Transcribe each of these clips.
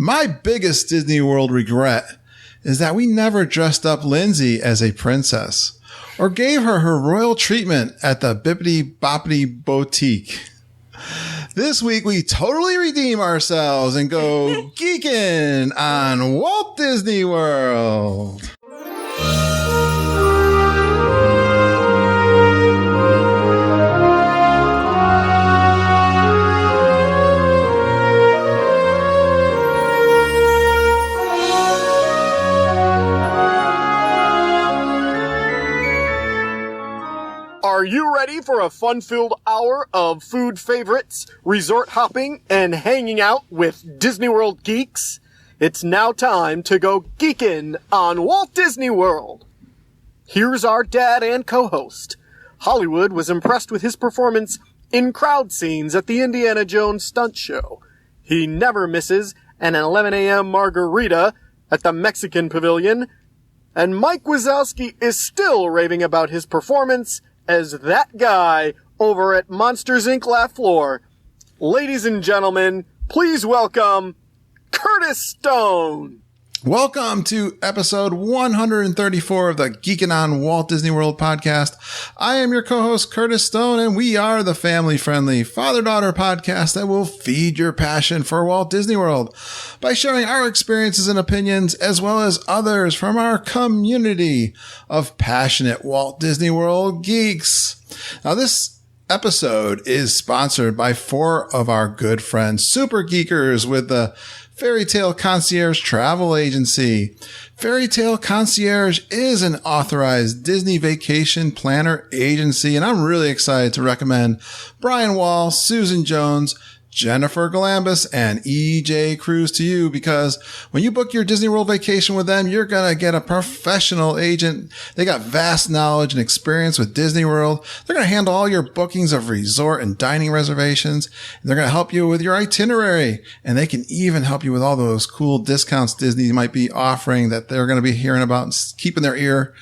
My biggest Disney World regret is that we never dressed up Lindsay as a princess or gave her her royal treatment at the Bippity Boppity Boutique. This week, we totally redeem ourselves and go geekin' on Walt Disney World. Are you ready for a fun-filled hour of food favorites, resort hopping, and hanging out with Disney World geeks? It's now time to go geekin' on Walt Disney World. Here's our dad and co-host. Hollywood was impressed with his performance in crowd scenes at the Indiana Jones stunt show. He never misses an 11 a.m. margarita at the Mexican Pavilion. And Mike Wazowski is still raving about his performance as that guy over at Monsters, Inc. Laugh Floor. Ladies and gentlemen, please welcome Curtis Stone. Welcome to episode 134 of the Geekin' on Walt Disney World podcast. I am your co-host, Curtis Stone, and we are the family-friendly father-daughter podcast that will feed your passion for Walt Disney World by sharing our experiences and opinions as well as others from our community of passionate Walt Disney World geeks. Now, this episode is sponsored by 4 of our good friends, Super Geekers, with the Fairy Tale Concierge Travel Agency. Fairy Tale Concierge is an authorized Disney vacation planner agency, and I'm really excited to recommend Brian Wall, Susan Jones, Jennifer Galambus, and EJ Cruz to you, because when you book your Disney World vacation with them, you're going to get a professional agent. They got vast knowledge and experience with Disney World. They're going to handle all your bookings of resort and dining reservations. And they're going to help you with your itinerary. And they can even help you with all those cool discounts Disney might be offering that they're going to be hearing about and keeping their ear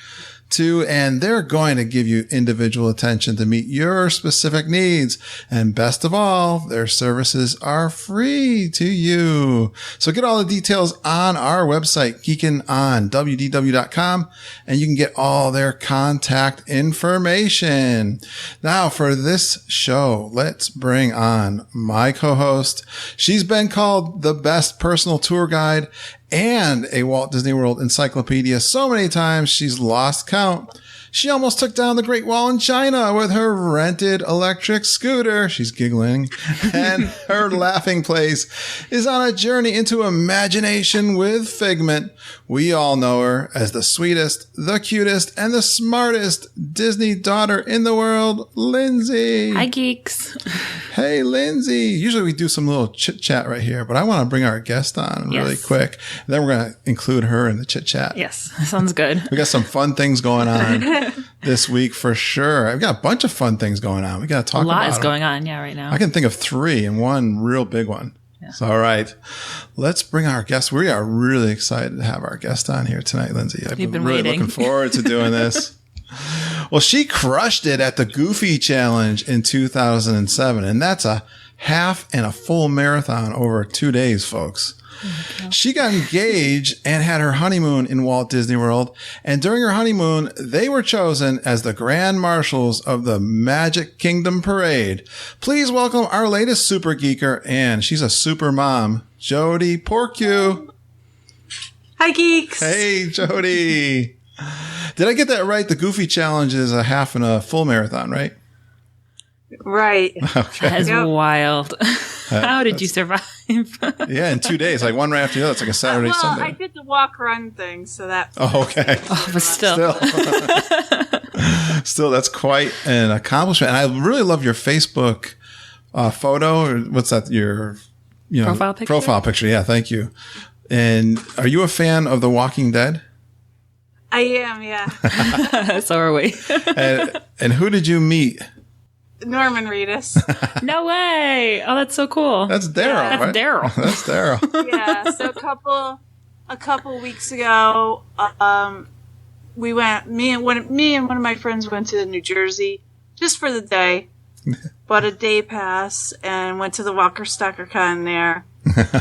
to, and they're going to give you individual attention to meet your specific needs. And best of all, their services are free to you. So get all the details on our website, geekinonwdw.com, and you can get all their contact information. Now for this show, let's bring on my co-host. She's been called the best personal tour guide and a Walt Disney World encyclopedia so many times she's lost count. She almost took down the Great Wall in China with her rented electric scooter. She's giggling. And her laughing place is on a journey into imagination with Figment. We all know her as the sweetest, the cutest, and the smartest Disney daughter in the world, Lindsay. Hi, geeks. Hey, Lindsay. Usually we do some little chit chat right here, but I want to bring our guest on really quick. And then we're going to include her in the chit chat. Yes, sounds good. We got some fun things going on this week for sure. I've got a bunch of fun things going on. We got to talk about it. A lot is going on, right now. I can think of 3 and one real big one. Yeah. So, all right. Let's bring our guest. We are really excited to have our guest on here tonight, Lindsay. I've been really looking forward to doing this. Well, she crushed it at the Goofy Challenge in 2007, and that's a half and a full marathon over 2 days, folks. She got engaged and had her honeymoon in Walt Disney World. And during her honeymoon, they were chosen as the Grand Marshals of the Magic Kingdom Parade. Please welcome our latest super geeker, and she's a super mom, Jodi Porcu. Hi, geeks. Hey, Jodi. Did I get that right? The Goofy Challenge is a half and a full marathon, right? Right. Okay. That's wild. How did you survive? Yeah, in 2 days, like one right after the other. It's like a Saturday, Sunday. I did the walk-run thing, so that... Oh, okay. Oh, but still. Still, that's quite an accomplishment. And I really love your Facebook photo. Or what's that? Your profile picture? Profile picture, yeah, thank you. And are you a fan of The Walking Dead? I am, yeah. So are we. And who did you meet? Norman Reedus. No way. Oh, that's so cool. That's Daryl, right? That's Daryl. That's Daryl. Yeah, so a couple weeks ago, we went, me and one of my friends went to New Jersey just for the day. Bought a day pass and went to the Walker Stalker Con there.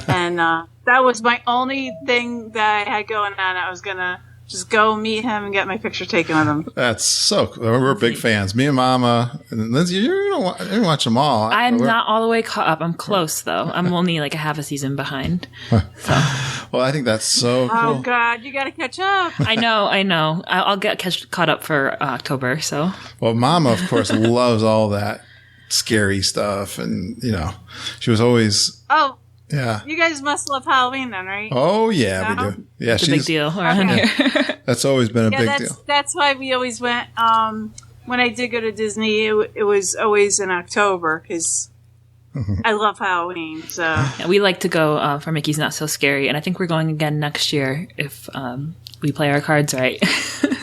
And that was my only thing that I had going on. I was going to just go meet him and get my picture taken with him. That's so cool. We're big fans. Me and Mama and Lindsay, you're going to watch them all. I'm not all the way caught up. I'm close, though. I'm only like a half a season behind. So. Well, I think that's so cool. Oh, God, you got to catch up. I know. I'll get caught up for October, so. Well, Mama, of course, loves all that scary stuff. And, she was always... Oh. Yeah. You guys must love Halloween then, right? Oh, yeah, No? we do. Yeah, It's a big deal around here. That's always been a big deal. That's why we always went. When I did go to Disney, it was always in October because I love Halloween. So Yeah, we like to go for Mickey's Not So Scary, and I think we're going again next year if we play our cards right.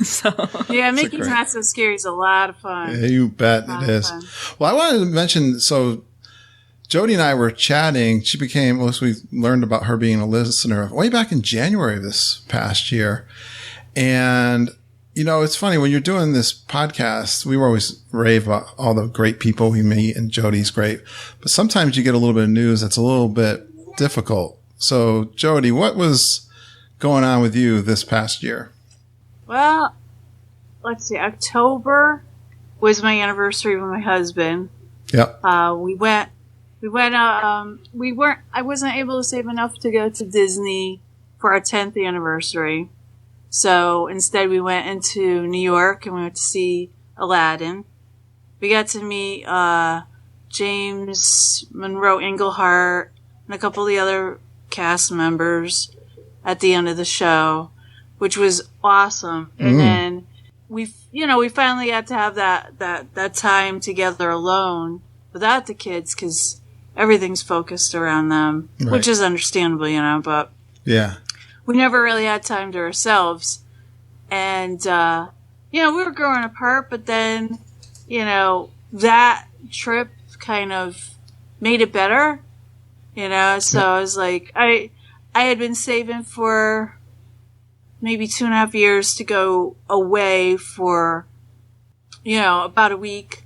So yeah, Mickey's Not So Scary is a lot of fun. Yeah, you bet it is. Well, I wanted to mention, so Jodi and I were chatting. She became, we learned about her being a listener way back in January of this past year. And, it's funny when you're doing this podcast, we were always rave about all the great people we meet, and Jodi's great. But sometimes you get a little bit of news that's a little bit difficult. So, Jodi, what was going on with you this past year? Well, let's see. October was my anniversary with my husband. Yep. I wasn't able to save enough to go to Disney for our 10th anniversary. So instead we went into New York and we went to see Aladdin. We got to meet, James Monroe Englehart and a couple of the other cast members at the end of the show, which was awesome. And then we finally got to have that time together alone without the kids because everything's focused around them, which is understandable, but yeah, we never really had time to ourselves. And, we were growing apart, but then, that trip kind of made it better, so I was like, I had been saving for maybe 2.5 years to go away for, about a week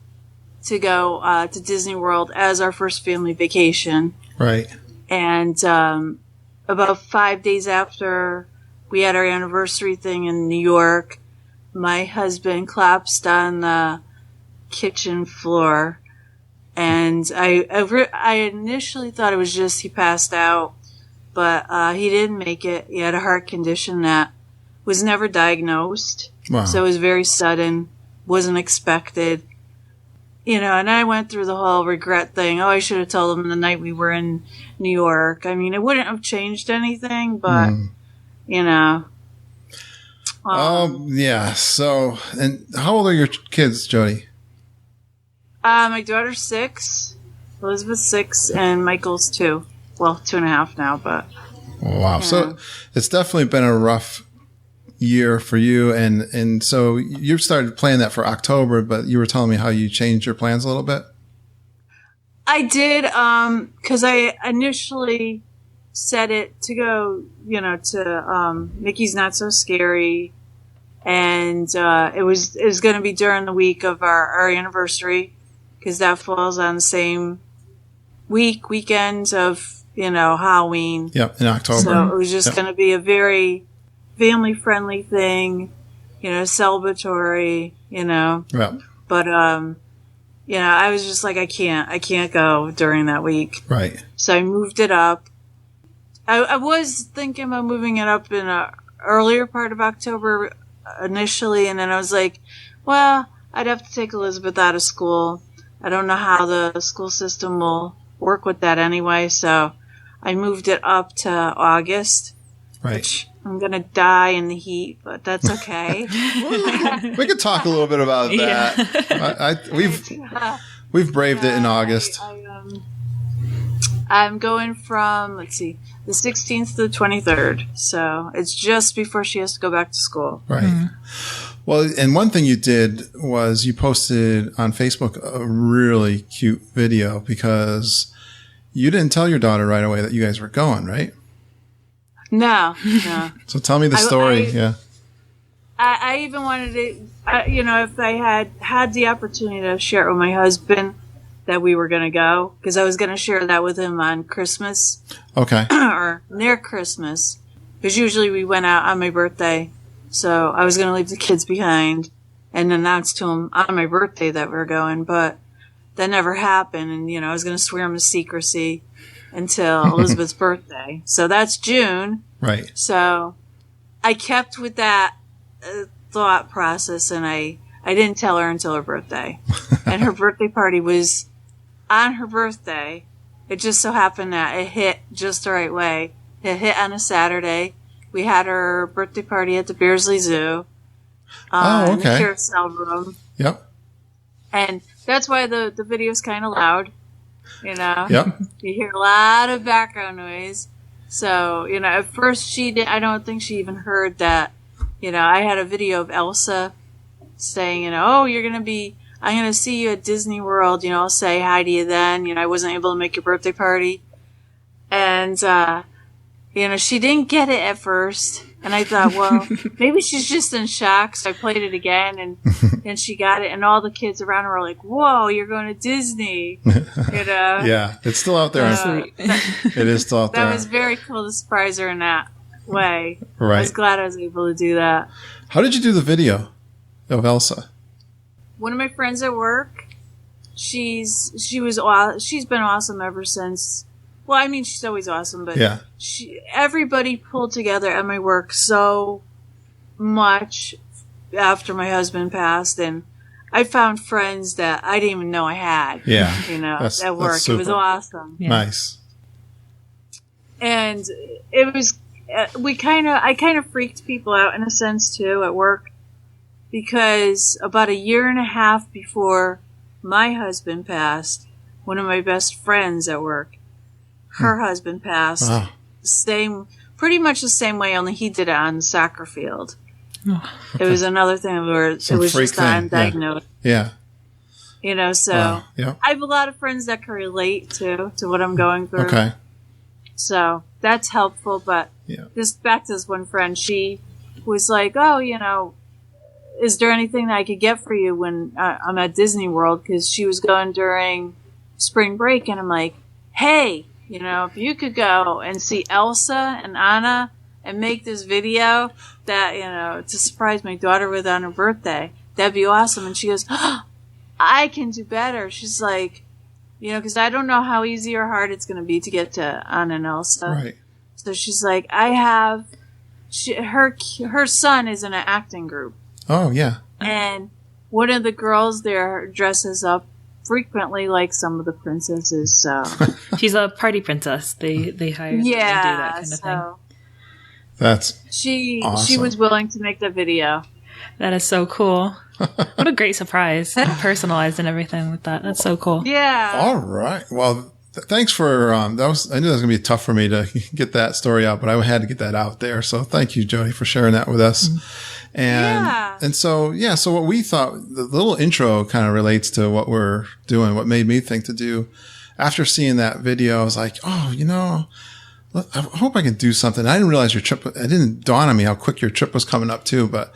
to go to Disney World as our first family vacation. Right. And about 5 days after we had our anniversary thing in New York, my husband collapsed on the kitchen floor. And I initially thought it was just he passed out, but he didn't make it. He had a heart condition that was never diagnosed. Wow. So it was very sudden, wasn't expected. And I went through the whole regret thing. Oh, I should have told him the night we were in New York. I mean, it wouldn't have changed anything, but, yeah. So, and how old are your kids, Jodi? My daughter's 6, Elizabeth's 6, and Michael's 2. Well, 2.5 now, but. Wow. So it's definitely been a rough year for you, and so you started planning that for October, but you were telling me how you changed your plans a little bit. I did, because I initially set it to go, to Mickey's Not So Scary, and it was going to be during the week of our anniversary, because that falls on the same weekend of Halloween. Yep, in October. So it was just going to be a very family-friendly thing, celebratory, Yep. But, I was just like, I can't go during that week. Right. So I moved it up. I was thinking about moving it up in a earlier part of October initially, and then I was like, well, I'd have to take Elizabeth out of school. I don't know how the school system will work with that anyway, so I moved it up to August. Right. Which I'm going to die in the heat, but that's okay. We could talk a little bit about that. We've braved it in August. I'm going from, the 16th to the 23rd. So it's just before she has to go back to school. Right. Mm-hmm. Well, and one thing you did was you posted on Facebook a really cute video because you didn't tell your daughter right away that you guys were going, right? No. So tell me the story. I even wanted to, if I had the opportunity to share it with my husband, that we were going to go, because I was going to share that with him on Christmas. Okay. Or near Christmas. Because usually we went out on my birthday. So I was going to leave the kids behind and announce to him on my birthday that we were going. But that never happened. And, I was going to swear him to secrecy until Elizabeth's birthday. So that's June. Right. So I kept with that thought process, and I didn't tell her until her birthday. And her birthday party was on her birthday. It just so happened that it hit just the right way. It hit on a Saturday. We had her birthday party at the Bearsley Zoo. In the carousel room. Yep. And that's why the video's kind of loud. Yep. You hear a lot of background noise. So, at first I don't think she even heard that, I had a video of Elsa saying, oh, I'm going to see you at Disney World, I'll say hi to you then. I wasn't able to make your birthday party. And, she didn't get it at first. And I thought, well, maybe she's just in shock. So I played it again, and she got it. And all the kids around her were like, whoa, you're going to Disney. Yeah, it's still out there. It is still out there. That was very cool to surprise her in that way. Right. I was glad I was able to do that. How did you do the video of Elsa? One of my friends at work, she's been awesome ever since. Well, I mean, she's always awesome, but yeah. Everybody pulled together at my work so much after my husband passed, and I found friends that I didn't even know I had. Yeah, at work. It was awesome. Yeah. Nice. And it was I kind of freaked people out in a sense too at work, because about 1.5 years before my husband passed, one of my best friends at work, her husband passed. Wow. Pretty much the same way, only he did it on the soccer field. Oh. It was another thing where it was just undiagnosed. Yeah. So wow. Yeah. I have a lot of friends that can relate to what I'm going through. Okay. So that's helpful. But just back to this one friend, she was like, oh, is there anything that I could get for you when I'm at Disney World? Because she was going during spring break, and I'm like, hey, if you could go and see Elsa and Anna and make this video that, to surprise my daughter with on her birthday, that'd be awesome. And she goes, oh, I can do better. She's like, because I don't know how easy or hard it's going to be to get to Anna and Elsa. Right. So she's like, her son is in an acting group. Oh, yeah. And one of the girls there dresses up frequently like some of the princesses, so she's a party princess. They hire her to do that kind of thing. That's she awesome. was willing to make the video. That is so cool. What a great surprise. Personalized and everything with that. That's so cool. Yeah. All right. Well, thanks for I knew that was going to be tough for me to get that story out, but I had to get that out there. So thank you, Jodi, for sharing that with us. And so what we thought, the little intro kind of relates to what we're doing, what made me think to do. After seeing that video, I was like, oh, I hope I can do something. I didn't realize it didn't dawn on me how quick your trip was coming up too. But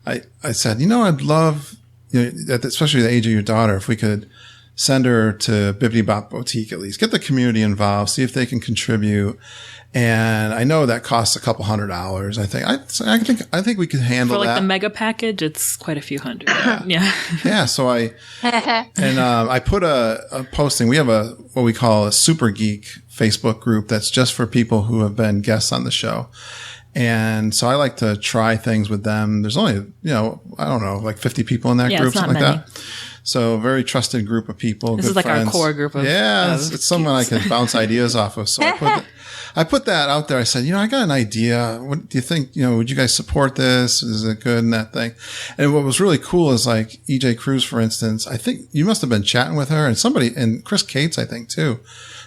I said, I'd love, especially the age of your daughter, if we could send her to Bibbidi Bop Boutique at least, get the community involved, see if they can contribute. And I know that costs $200. I think we could handle that. For the mega package, it's quite a few hundred. Yeah. Yeah. So I put a posting. We have what we call a Super Geek Facebook group that's just for people who have been guests on the show. And so I like to try things with them. There's only, I don't know, like 50 people in that group, something like that. So a very trusted group of people. This is like friends. Our core group of it's someone I can bounce ideas off of. So I put that out there. I said, I got an idea. What do you think? Would you guys support this? Is it good and that thing? And what was really cool is like EJ Cruz, for instance. I think you must have been chatting with her and Chris Cates, I think too.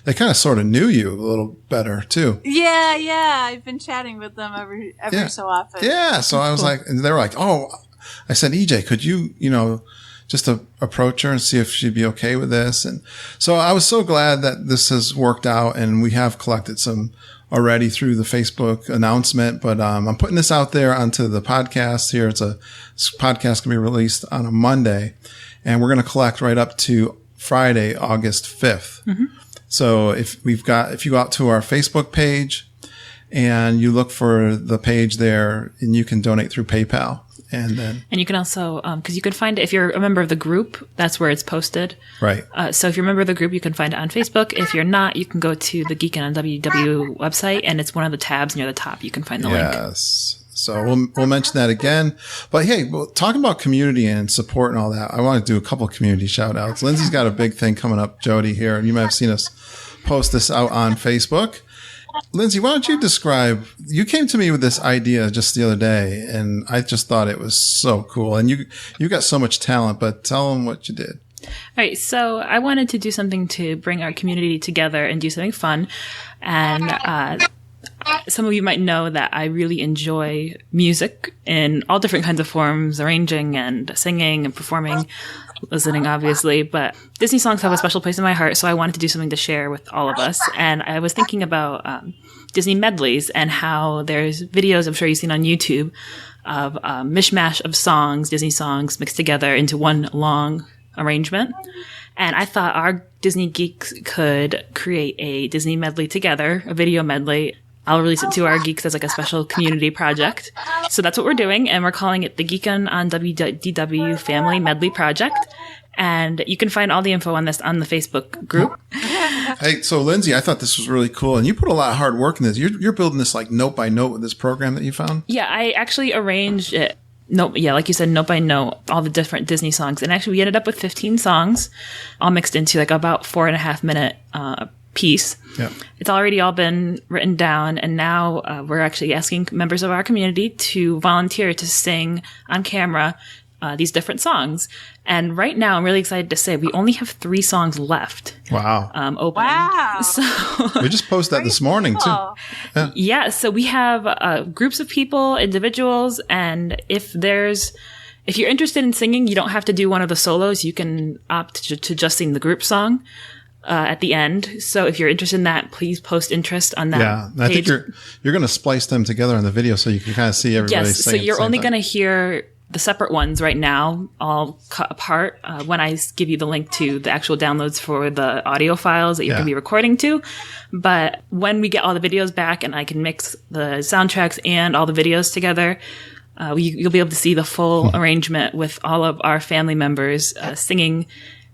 They kind of sort of knew you a little better too. Yeah. I've been chatting with them every so often. Yeah. So I was like, and they were like, oh, I said, EJ, could you, just to approach her and see if she'd be okay with this. And so I was so glad that this has worked out, and we have collected some already through the Facebook announcement, but I'm putting this out there onto the podcast here. This podcast can be released on a Monday, and we're going to collect right up to Friday, August 5th. So if you go out to our Facebook page and you look for the page there, and you can donate through PayPal. And you can also, because you can find it, if you're a member of the group, that's where it's posted. Right. So if you're a member of the group, you can find it on Facebook. If you're not, you can go to the Geekin on WDW website, and it's one of the tabs near the top. You can find the link. Yes. So we'll mention that again. But hey, talking about community and support and all that, I want to do a couple of community shout outs. Lindsay's got a big thing coming up, Jodi, here, and you might have seen us post this out on Facebook. Lindsay, why don't you describe, you came to me with this idea just the other day, and I just thought it was so cool. And you got so much talent, but tell them what you did. All right. So I wanted to do something to bring our community together and do something fun. And, some of you might know that I really enjoy music in all different kinds of forms, arranging and singing and performing, listening, obviously. But Disney songs have a special place in my heart, so I wanted to do something to share with all of us. And I was thinking about Disney medleys and how there's videos, I'm sure you've seen on YouTube, of a mishmash of songs, Disney songs mixed together into one long arrangement. And I thought our Disney geeks could create a Disney medley together, a video medley. I'll release it to our geeks as like a special community project. So that's what we're doing. And we're calling it the Geekin on WDW Family Medley Project. And you can find all the info on this on the Facebook group. Hey, so Lindsay, I thought this was really cool. And you put a lot of hard work in this. You're building this like note by note with this program that you found? Yeah, I actually arranged it. Like you said, note by note, all the different Disney songs. And actually we ended up with 15 songs, all mixed into like about 4.5 minute piece. Yeah. It's already all been written down, and now we're actually asking members of our community to volunteer to sing on camera these different songs. And right now, I'm really excited to say we only have 3 songs left. Wow. Open. Wow. So we just posted that this morning too. Yeah. So we have groups of people, individuals, and if you're interested in singing, you don't have to do one of the solos. You can opt to just sing the group song at the end. So if you're interested in that, please post interest on that. Yeah, I think you're going to splice them together in the video so you can kind of see everybody sing. Yes, so you're only going to hear the separate ones right now, all cut apart. When I give you the link to the actual downloads for the audio files that you're going to be recording to. But when we get all the videos back and I can mix the soundtracks and all the videos together, you'll be able to see the full arrangement with all of our family members singing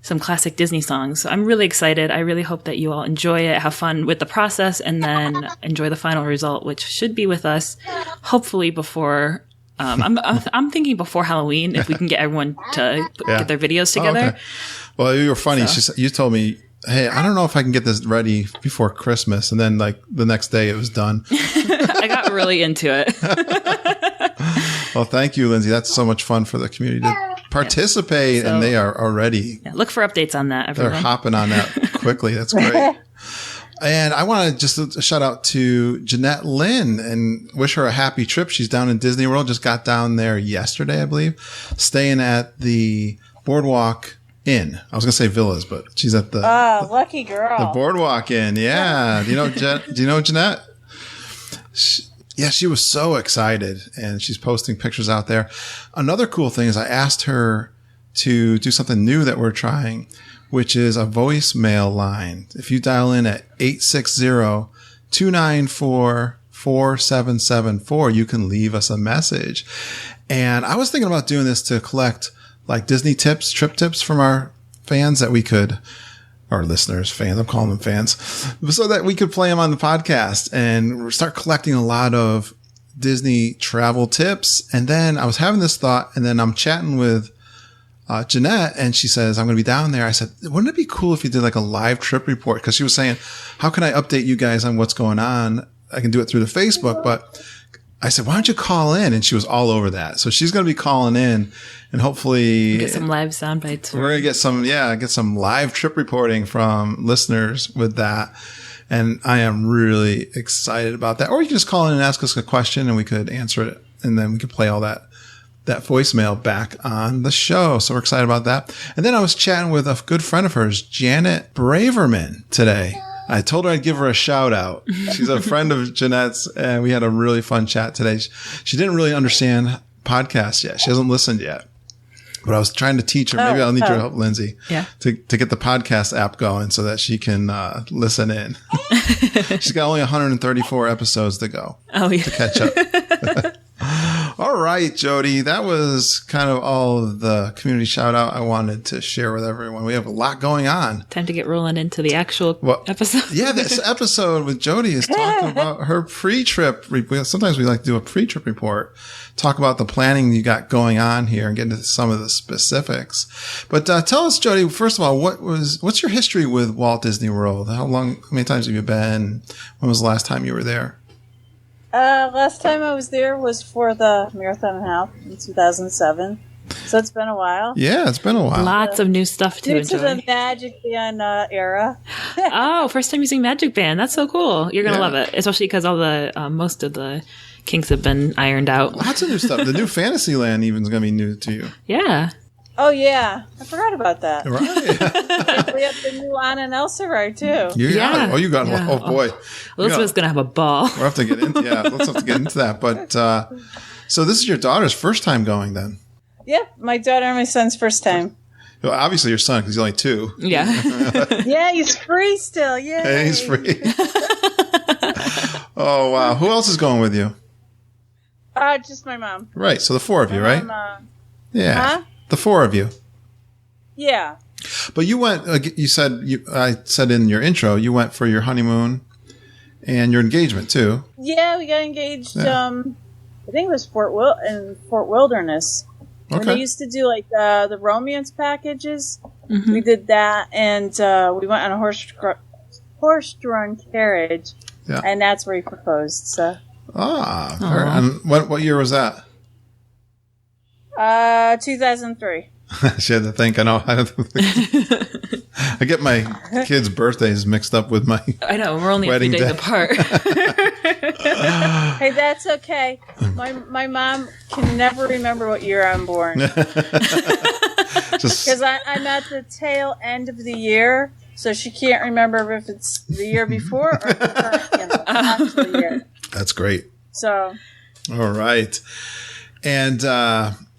some classic Disney songs. So I'm really excited. I really hope that you all enjoy it, have fun with the process, and then enjoy the final result, which should be with us hopefully before. I'm thinking before Halloween, if we can get everyone to get their videos together. Oh, okay. Well, you were funny. So. You told me, hey, I don't know if I can get this ready before Christmas. And then like the next day it was done. I got really into it. Well, thank you, Lindsay. That's so much fun for the community to participate, and they are already. Yeah, look for updates on that, everyone. They're hopping on that quickly. That's great. And I want to just shout out to Jeanette Lynn and wish her a happy trip. She's down in Disney World, just got down there yesterday, I believe, staying at the Boardwalk Inn. I was going to say Villas, but she's at the lucky girl. The Boardwalk Inn. Yeah. Do you know Jeanette? She was so excited, and she's posting pictures out there. Another cool thing is I asked her to do something new that we're trying, which is a voicemail line. If you dial in at 860-294-4774, you can leave us a message. And I was thinking about doing this to collect like Disney tips, trip tips from our fans that we could, our listeners, fans, I'm calling them fans, so that we could play them on the podcast and start collecting a lot of Disney travel tips. And then I was having this thought, and then I'm chatting with Jeanette, and she says, I'm going to be down there. I said, wouldn't it be cool if you did like a live trip report? Because she was saying, how can I update you guys on what's going on? I can do it through the Facebook, but I said, why don't you call in? And she was all over that. So she's going to be calling in, and hopefully get some live sound bites. We're going to get some live trip reporting from listeners with that. And I am really excited about that. Or you can just call in and ask us a question, and we could answer it, and then we could play all that voicemail back on the show. So we're excited about that. And then I was chatting with a good friend of hers, Janet Braverman, today. I told her I'd give her a shout out. She's a friend of Jeanette's, and we had a really fun chat today. She didn't really understand podcasts yet. She hasn't listened yet. But I was trying to teach her. Maybe I'll need your help, Lindsay. Yeah. To get the podcast app going so that she can listen in. She's got only 134 episodes to go. Oh, yeah. To catch up. All right, Jodi. That was kind of all of the community shout out I wanted to share with everyone. We have a lot going on. Time to get rolling into the actual episode. Yeah, this episode with Jodi is talking about her pre-trip. Sometimes we like to do a pre-trip report, talk about the planning you got going on here and get into some of the specifics. But tell us, Jodi, first of all, what's your history with Walt Disney World? How many times have you been? When was the last time you were there? Last time I was there was for the Marathon and Half in 2007. So it's been a while. Yeah, it's been a while. Lots of new stuff to enjoy. Due to the Magic Band era. Oh, first time using Magic Band. That's so cool. You're going to love it, especially because all the most of the kinks have been ironed out. Lots of new stuff. The new Fantasyland even is going to be new to you. Yeah. Oh, yeah. I forgot about that. Right. We have the new Anna and Elsa ride, too. Yeah. Oh, you got Yeah. Oh, boy. Elizabeth's going to have a ball. We'll have to get into let's have to get into that. But so this is your daughter's first time going then? Yeah, my daughter and my son's first time. Well, obviously your son, because he's only 2. Yeah. Yeah, he's free still. Yeah. And he's free. Oh, wow. Who else is going with you? Just my mom. Right. So the 4 of you, right? Yeah. Huh? The 4 of you. Yeah. But you went, I said in your intro, you went for your honeymoon and your engagement too. Yeah, we got engaged. Yeah. I think it was Fort Wilderness. Okay. When they used to do like the romance packages. Mm-hmm. We did that, and we went on a horse-drawn carriage, and that's where he proposed. So. And what year was that? 2003. She had to think. I know. I get my kids' birthdays mixed up with my. I know. We're only a few days apart. Hey, that's okay. My mom can never remember what year I'm born. Because I'm at the tail end of the year, so she can't remember if it's the year before or the current actual year. That's great. So. All right. And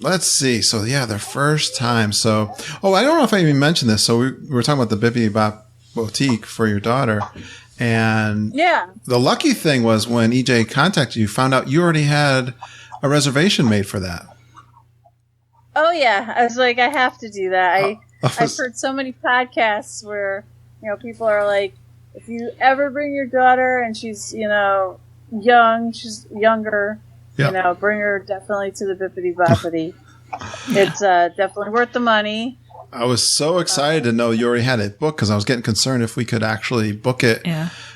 let's see. So, yeah, their first time. So, I don't know if I even mentioned this. So, we were talking about the Bippy Bop Boutique for your daughter. And the lucky thing was when EJ contacted you, found out you already had a reservation made for that. Oh, yeah. I was like, I have to do that. I've heard so many podcasts where, people are like, if you ever bring your daughter and she's, young, she's younger, bring her definitely to the Bippity Boppity. It's definitely worth the money. I was so excited to know you already had it booked because I was getting concerned if we could actually book it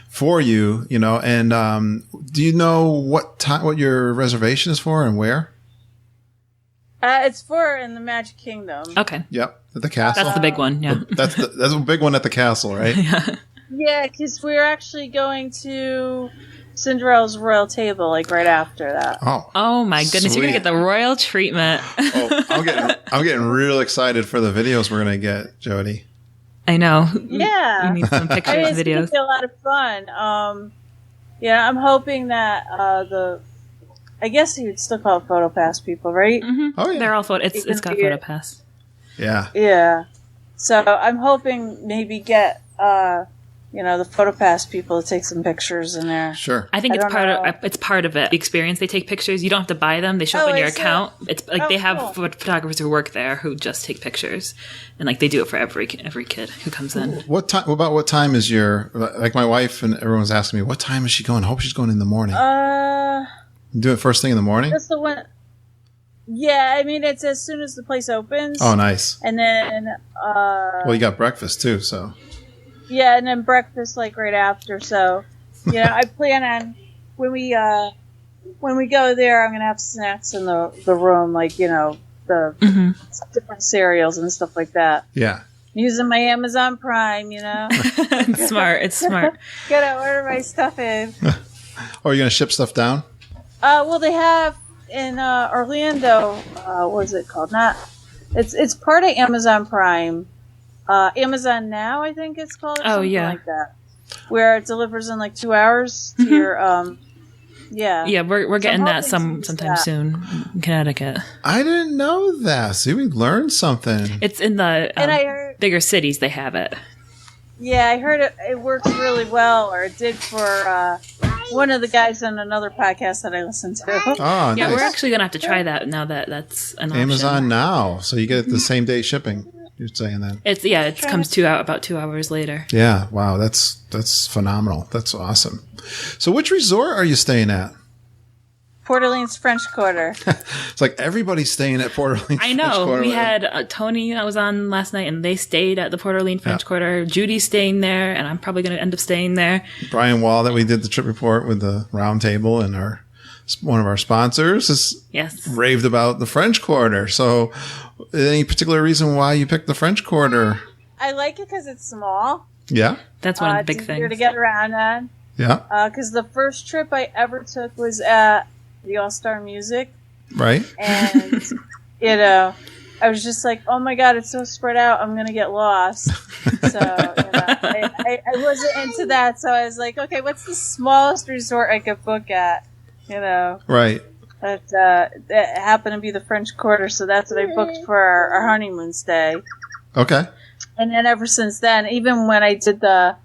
for you, And do you know what your reservation is for and where? It's in the Magic Kingdom. Okay. Yep, at the castle. That's the big one. Yeah. That's a big one at the castle, right? Yeah, because we're actually going to Cinderella's royal table, like right after that. Oh my goodness! You're gonna get the royal treatment. I'm getting real excited for the videos we're gonna get, Jodi. I know. Yeah, we need some pictures, it's videos. It's gonna be a lot of fun. I'm hoping that I guess you'd still call it PhotoPass people, right? Mm-hmm. Oh yeah, they're all photo. It's got PhotoPass. Yeah. Yeah. So I'm hoping maybe get the PhotoPass people to take some pictures in there. Sure. I think it's part of it. The experience. They take pictures. You don't have to buy them. They show up on your account. It's like they have photographers who work there who just take pictures, and like they do it for every kid who comes in. What time is your my wife and everyone's asking me what time is she going? I hope she's going in the morning. Do it first thing in the morning? That's the one. Yeah, I mean it's as soon as the place opens. Oh, nice. And then you got breakfast too, so. Yeah, and then breakfast like right after. So, I plan on when we go there, I'm gonna have snacks in the room, like the different cereals and stuff like that. Yeah. Using my Amazon Prime, It's smart. It's smart. Gotta order my stuff in. Are you gonna ship stuff down? Well, they have in Orlando. What is it called? It's part of Amazon Prime. Amazon Now, I think it's called. Or something like that, where it delivers in like 2 hours to Yeah, we're getting that hoping to sometime use that. soon in Connecticut. I didn't know that. See, we learned something. It's in the And I heard, bigger cities. They have it. yeah, I heard it works really well, or it did for one of the guys on another podcast that I listened to. Oh, Yeah, nice. we're actually gonna have to try that now that that's an option. Amazon Now, so you get it the same day shipping. You're saying that? It comes about 2 hours later. Yeah. Wow. That's phenomenal. That's awesome. So, which resort are you staying at? Port Orleans French Quarter. It's like everybody's staying at Port Orleans. I French know. Quarter. We had Tony that was on last night, and they stayed at the Port Orleans French Yeah. Quarter. Judy's staying there, and I'm probably going to end up staying there. Brian Wall, that we did the trip report with the round table, and one of our sponsors is Yes. raved about the French Quarter. So, any particular reason why you picked the French Quarter? I like it because it's small. Yeah. That's one of the big it's easier things. to get around on. Yeah. Because the first trip I ever took was at the All-Star Music. Right. And, I was just like, oh my God, it's so spread out, I'm going to get lost. So, I wasn't into that. So I was like, okay, what's the smallest resort I could book at? Right. That happened to be the French Quarter, so that's what I booked for our honeymoon stay. Okay. And then ever since then, even when I did the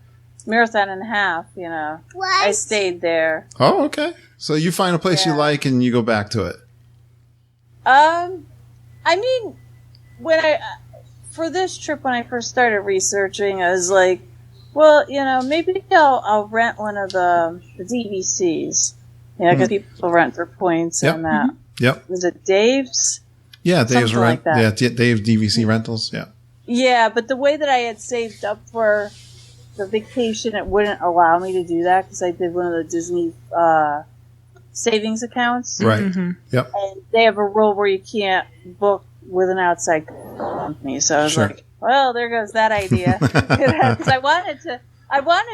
marathon and a half, I stayed there. Oh, okay. So you find a place you like and you go back to it. I mean, for this trip, when I first started researching, I was like, well, maybe I'll rent one of the DVCs. Because people rent for points and that. Yep. Was it Dave's? Yeah, Dave's Something like that. Yeah, Dave's DVC rentals. Yeah. Yeah, but the way that I had saved up for the vacation, it wouldn't allow me to do that because I did one of the Disney savings accounts. Right. Mm-hmm. Yep. And they have a rule where you can't book with an outside company. So I was Sure. like, well, there goes that idea. Because I wanted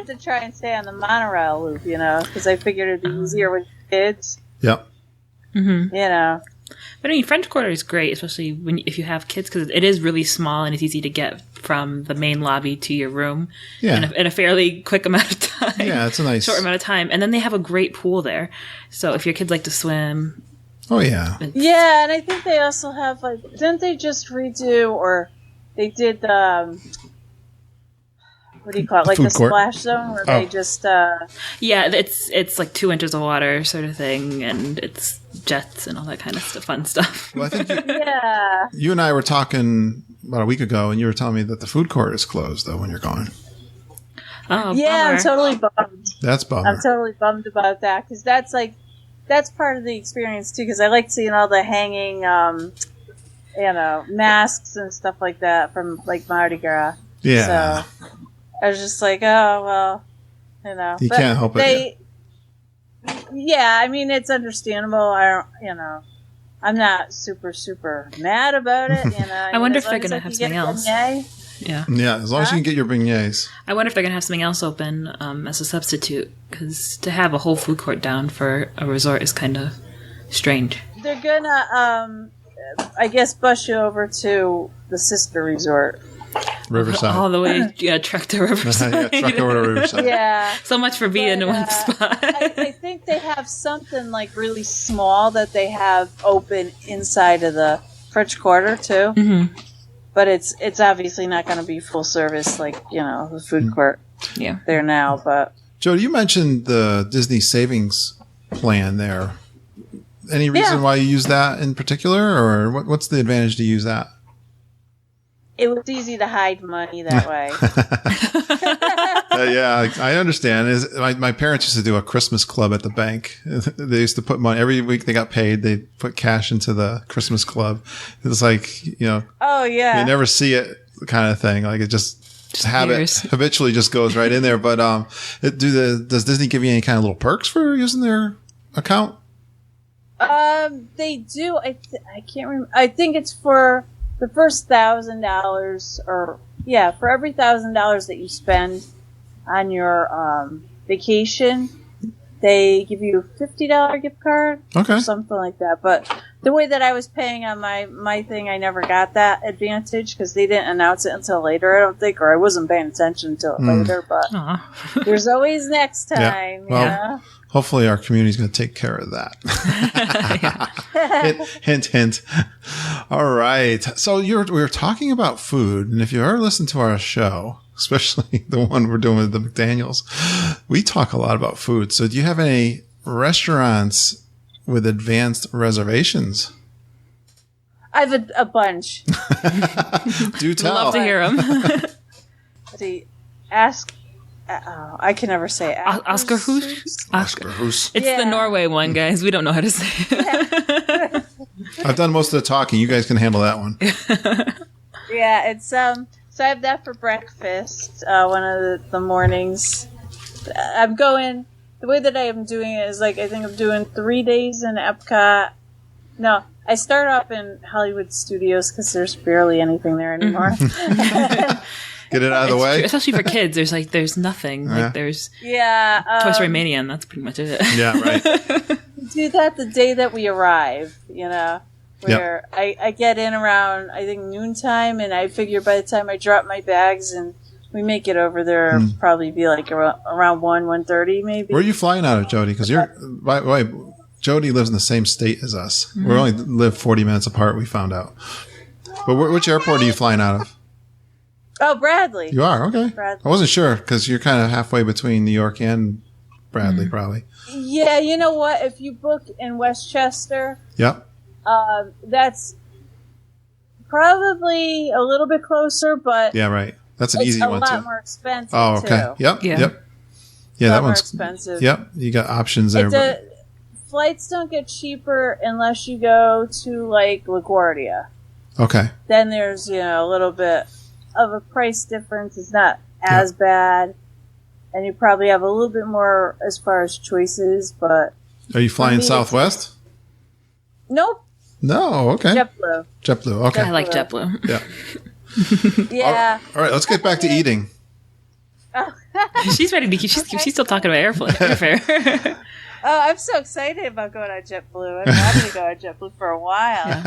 to try and stay on the monorail loop, because I figured it'd be easier with kids. Yep. Mm-hmm. But I mean, French Quarter is great, especially if you have kids, because it is really small and it's easy to get from the main lobby to your room in a fairly quick amount of time. Yeah, it's a nice short amount of time. And then they have a great pool there. So if your kids like to swim. Oh, yeah. Yeah, and I think they also have, didn't they just redo, or they did what do you call it? Like Food the court. splash zone where they just Yeah, it's like 2 inches of water sort of thing, and it's jets and all that kind of fun stuff. Well, I think yeah. you and I were talking about a week ago, and you were telling me that the food court is closed, though, when you're gone. Oh, Yeah, bummer. I'm totally bummed. That's bummer. I'm totally bummed about that because that's part of the experience too. Because I like seeing all the hanging, masks and stuff like that from like Mardi Gras. Yeah. So I was just like, oh well, You But can't help it. Yeah, I mean it's understandable. I don't, I'm not super mad about it. I wonder if they're gonna have something else. Yeah. Yeah, as long as you can get your beignets. I wonder if they're going to have something else open as a substitute, because to have a whole food court down for a resort is kind of strange. They're gonna, I guess, bus you over to the sister resort. Riverside. All the way, truck to Riverside. Yeah, truck over to Riverside. Yeah. So much for being in one spot. I think they have something like really small that they have open inside of the French Quarter too. Mm-hmm. But it's obviously not going to be full service like the food court there now. But Jodi, you mentioned the Disney savings plan there. Any reason why you use that in particular, or what's the advantage to use that? it was easy to hide money that way. Yeah, I understand. My parents used to do a Christmas club at the bank. They used to put money every week they got paid. They put cash into the Christmas club. It was like, Oh yeah. you never see it kind of thing. Like it just habitually just goes right in there. But does Disney give you any kind of little perks for using their account? They do. I can't remember. I think it's for the first $1,000, or for every $1,000 that you spend on your vacation, they give you a $50 gift card, or something like that. But the way that I was paying on my thing, I never got that advantage because they didn't announce it until later, I don't think, or I wasn't paying attention until later. But there's always next time. Yeah. Well, Hopefully our community is going to take care of that. hint, hint. All right. So we were talking about food. And if you ever listen to our show, especially the one we're doing with the McDaniels, we talk a lot about food. So do you have any restaurants with advanced reservations? I have a bunch. Do tell. Love to hear them. I can never say it. Oscar Hoos? Oscar Hoos. It's the Norway one, guys. We don't know how to say it. I've done most of the talking. You guys can handle that one. Yeah, it's so I have that for breakfast. One of the mornings. I'm going. The way that I am doing it is I think I'm doing 3 days in Epcot. No, I start off in Hollywood Studios because there's barely anything there anymore. Get it out of the way. True. Especially for kids, there's nothing. Yeah. There's Toy Story Mania, and that's pretty much it. Yeah, right. Do that the day that we arrive, where I get in around, I think, noontime, and I figure by the time I drop my bags and we make it over there, probably be around 1:30 maybe. Where are you flying out of, Jodi? Because by the way, Jodi lives in the same state as us. We only live 40 minutes apart, we found out. But which airport are you flying out of? Oh, Bradley. You are? Okay. Bradley. I wasn't sure because you're kind of halfway between New York and Bradley, probably. Yeah, you know what? If you book in Westchester, Yep. that's probably a little bit closer, but Yeah, right. That's an easy one, it's a too. lot more expensive, Oh, okay. too. Yep. Yeah. Yep. Yeah, that more one's expensive. Yep. You got options there. Flights don't get cheaper unless you go to, LaGuardia. Okay. Then there's, a little bit of a price difference. It's not as bad. And you probably have a little bit more as far as choices, but... Are you flying Southwest? Nope. No, okay. JetBlue. JetBlue, okay. I like JetBlue. Yeah. Yeah. All right, let's get back to eating. She's ready to keep. She's still talking about airfare. Oh, I'm so excited about going on JetBlue. I've wanted to go on JetBlue for a while.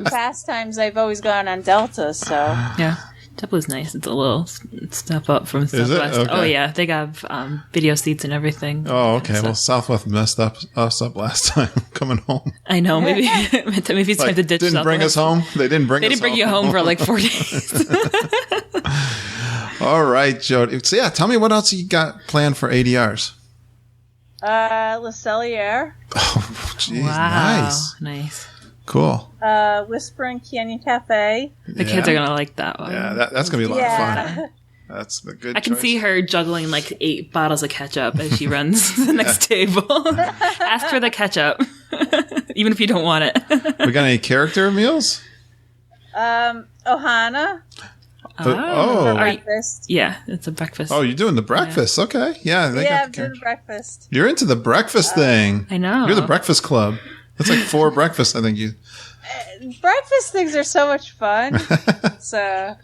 Past times I've always gone on Delta, so... Yeah. JetBlue's nice. It's a little step up from Is it? Southwest. Okay. Oh, yeah. They have video seats and everything. Oh, okay. So- Well, Southwest messed us up last time coming home. I know. Maybe it's time to ditch didn't bring us Southwest. home. They didn't bring us home. you home for 4 days. All right, Jodi. So, tell me what else you got planned for ADRs. Le Cellier, Oh, geez. Wow. Nice. Cool. Whispering Canyon Cafe. The kids are going to like that one. Yeah, that's going to be a lot of fun. That's a good I can choice. see her juggling 8 bottles of ketchup as she runs to the next table. Ask for the ketchup, even if you don't want it. We got any character meals? Ohana. Breakfast. Yeah, it's a breakfast. Oh, you're doing the breakfast. Yeah. Okay. Yeah. I'm doing breakfast. You're into the breakfast thing. I know. You're the breakfast club. That's 4 breakfasts, I think you. Breakfast things are so much fun. So...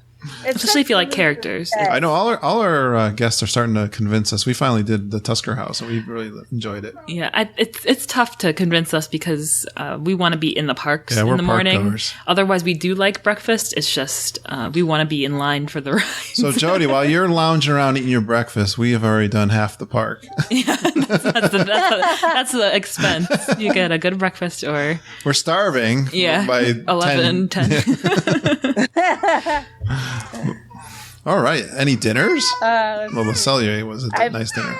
Especially if you like characters. I know all our guests are starting to convince us. We finally did the Tusker House, and we really enjoyed it. Yeah, it's tough to convince us because we want to be in the parks in the morning. Goers. Otherwise, we do like breakfast. It's just we want to be in line for the ride. So, Jodi, while you're lounging around eating your breakfast, we have already done half the park. Yeah, that's the expense. You get a good breakfast or... We're starving by 11, 10. All right. Any dinners? Well, Le Cellier was a nice dinner.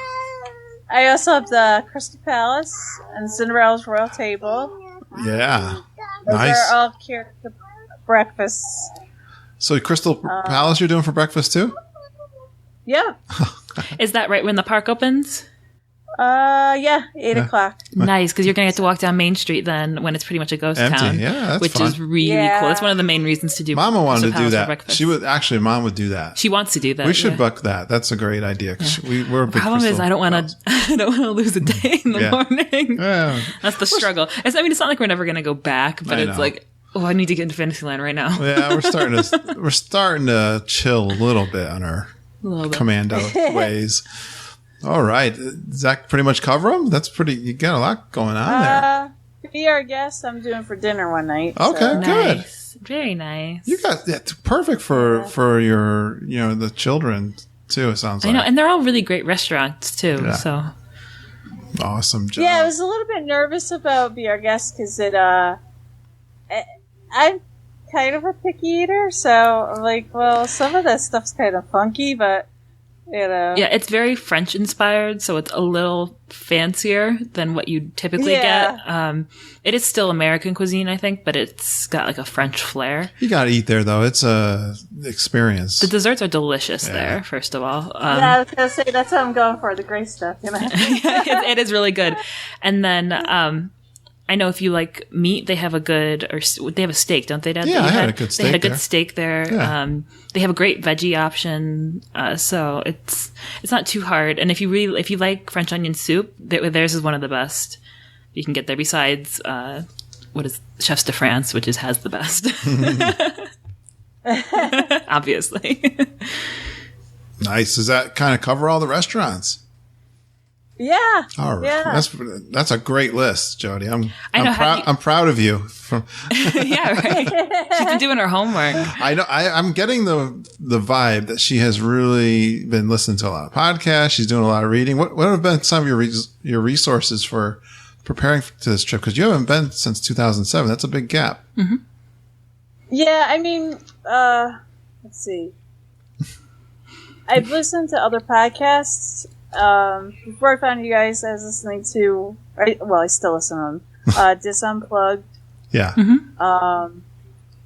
I also have the Crystal Palace and Cinderella's Royal Table. Yeah. Those Nice. are all character breakfasts. So Crystal Palace you're doing for breakfast too? Yep. Is that right when the park opens? 8 o'clock. Nice, because you're going to get to walk down Main Street then when it's pretty much a ghost Empty. town. Yeah, that's which fun. is really cool. That's one of the main reasons to do Mama wanted to do Crystal Palace for that. breakfast. She would actually. Mom would do that. She wants to do that. We should book that. That's a great idea. 'Cause we're a big Problem is, Crystal I don't want Palace. to. I don't want to lose a day in the morning. Yeah. That's the struggle. It's not like we're never going to go back, but I it's know. like, I need to get into Fantasyland right now. Yeah, we're starting to chill a little bit on our commando ways. All right, does that pretty much cover them? That's pretty. You got a lot going on there. Be our guest. I'm doing for dinner one night. Okay, so. good. Nice. Very nice. You got perfect for your the children too. It sounds like. I know, and they're all really great restaurants too. Yeah. So Awesome job. Yeah, I was a little bit nervous about Be Our Guest because I'm kind of a picky eater, so I'm like, well, some of that stuff's kind of funky, but, you know. Yeah, it's very French inspired, so it's a little fancier than what you typically get. It is still American cuisine, I think, but it's got like a French flair. You gotta eat there, though. It's a experience. The desserts are delicious there, first of all. Yeah, I was going to say, that's what I'm going for, the gray stuff, you know. It is really good. And then I know if you like meat, they have they have a steak, don't they, Dad? Yeah, I had a good steak They had a good there. steak there. Yeah. They have a great veggie option, so it's not too hard. And if you like French onion soup, theirs is one of the best you can get there. Besides, what is Chefs de France, which has the best, obviously. Nice. Does that kind of cover all the restaurants? Yeah. All right. Yeah. That's a great list, Jodi. I'm I'm proud of you. Yeah, right. She's been doing her homework. I know. I'm getting the vibe that she has really been listening to a lot of podcasts. She's doing a lot of reading. What have been some of your resources for preparing to this trip? Because you haven't been since 2007. That's a big gap. Mm-hmm. Yeah, I mean, let's see. I've listened to other podcasts. Before I found you guys, I was listening to, I still listen to them, Dis Unplugged. Yeah. Mm-hmm.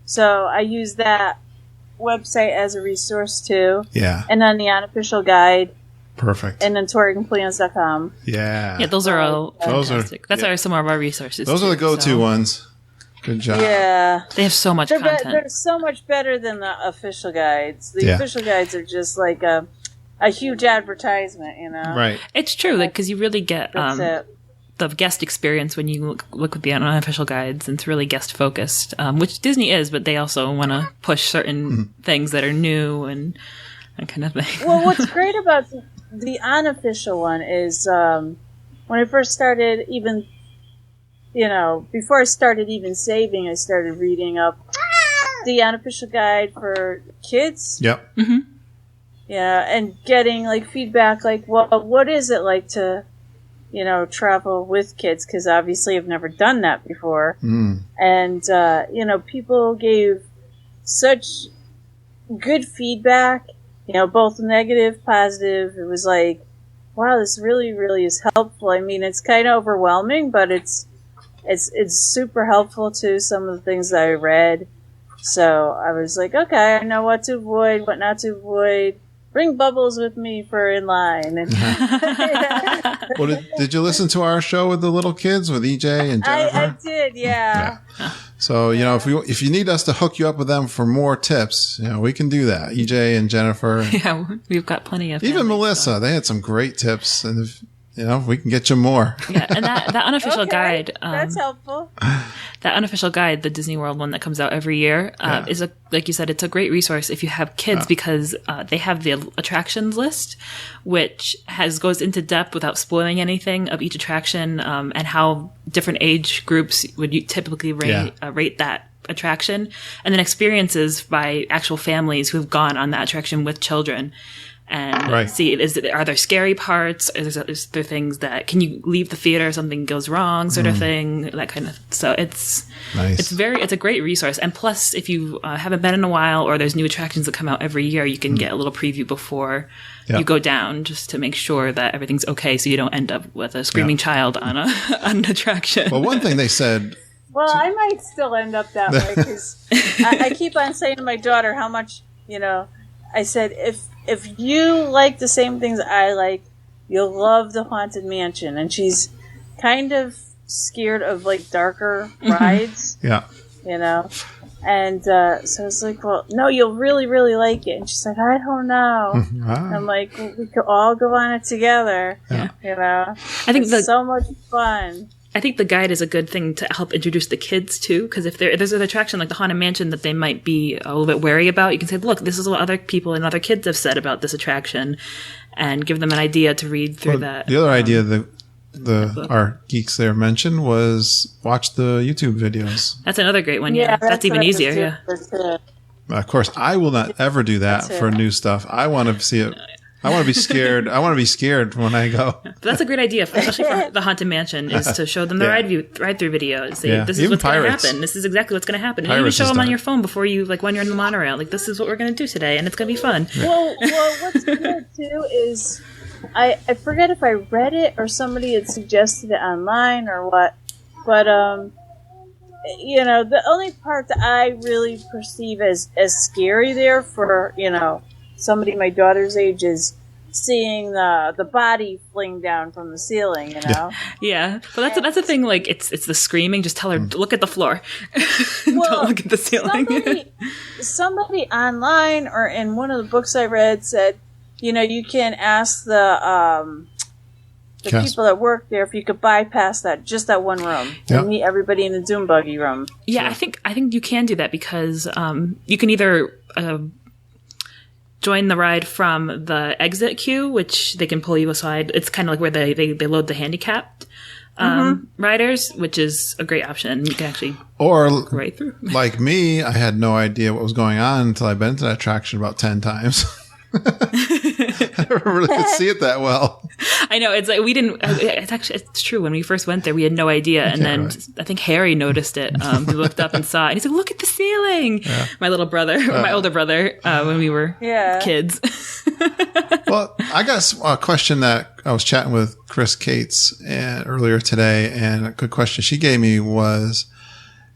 So I use that website as a resource too. Yeah. And then the unofficial guide. Perfect. And then TouricandPlans.com. Yeah. Yeah, those are all fantastic. That's some of our resources. Those are the go-to ones. Good job. Yeah. They have so much content. They're so much better than the official guides. The Yeah. official guides are just like a huge advertisement, you know? Right. It's true, because you really get That's it. the guest experience when you look at the unofficial guides, and it's really guest focused, which Disney is, but they also want to push certain things that are new and that kind of thing. Well, what's great about the unofficial one is when I first started, even, you know, before I started even saving, I started reading up the unofficial guide for kids. Yep. Mm-hmm. Yeah, and getting like feedback, like, well, what is it like to, you know, travel with kids? Because obviously I've never done that before. And, you know, people gave such good feedback, you know, both negative, positive. It was like, wow, this really, really is helpful. I mean, it's kind of overwhelming, but it's super helpful to some of the things that I read. So I was like, okay, I know what to avoid, what not to avoid. Bring Bubbles with me for in line. And Well, did you listen to our show with the little kids with EJ and Jennifer? I did, yeah. So, you know, if you need us to hook you up with them for more tips, you know, we can do that. EJ and Jennifer. Yeah, we've got plenty of Even family Melissa, stuff. they had some great tips. And, you know, we can get you more. Yeah, and that unofficial Okay, guide. that's helpful. That unofficial guide, the Disney World one that comes out every year, is like you said, it's a great resource if you have kids because they have the attractions list, which goes into depth without spoiling anything of each attraction and how different age groups would you typically rate that attraction, and then experiences by actual families who have gone on that attraction with children. And see, are there scary parts? Is there things that, can you leave the theater if something goes wrong, sort of thing, that kind of. So it's Nice. it's a great resource. And plus, if you haven't been in a while, or there's new attractions that come out every year, you can get a little preview before you go down, just to make sure that everything's okay, so you don't end up with a screaming child on an attraction. Well, one thing they said. Well, I might still end up that way because I keep on saying to my daughter how much, you know, I said, if you like the same things I like, you'll love the Haunted Mansion. And she's kind of scared of like darker rides. Yeah. You know? And so I was like, well, no, you'll really, really like it. And she's like, I don't know. I'm like, well, we could all go on it together. Yeah. You know? I think it's so much fun. I think the guide is a good thing to help introduce the kids too, because if there's an attraction like the Haunted Mansion that they might be a little bit wary about, you can say, look, this is what other people and other kids have said about this attraction, and give them an idea to read through that. The other idea that our geeks there mentioned was watch the YouTube videos. That's another great one. Yeah, that's even easier. Yeah. Of course, I will not ever do that That's for it. new stuff. I want to see it I want to be scared. I want to be scared when I go. But that's a great idea, especially for the Haunted Mansion, is to show them the ride-through videos. Say, this is Even what's going to Pirates. happen. This is exactly what's going to happen. And Pirates you can show has them done on it. your phone before you, like, when you're in the monorail. Like, this is what we're going to do today, and it's going to be fun. Well, what's good too is I forget if I read it or somebody had suggested it online or what, but you know, the only part that I really perceive as scary there for, you know, somebody my daughter's age is seeing the body fling down from the ceiling, you know. Yeah, but that's the thing. Like, it's the screaming. Just tell her, look at the floor. Well, don't look at the ceiling. somebody online or in one of the books I read said, you know, you can ask the people that work there if you could bypass that one room and meet everybody in the Doom Buggy room. Yeah, I think you can do that because you can either join the ride from the exit queue, which they can pull you aside. It's kind of like where they load the handicapped riders, which is a great option. You can actually go right through. Like me, I had no idea what was going on until I'd been to that attraction about 10 times. I never really could see it that well. I know, it's like we didn't. It's true. When we first went there, we had no idea, and then I think Harry noticed it. He looked up and saw it, and he's like, "Look at the ceiling!" Yeah. My little brother, my older brother, when we were kids. Well, I got a question that I was chatting with Chris Cates earlier today, and a good question she gave me was,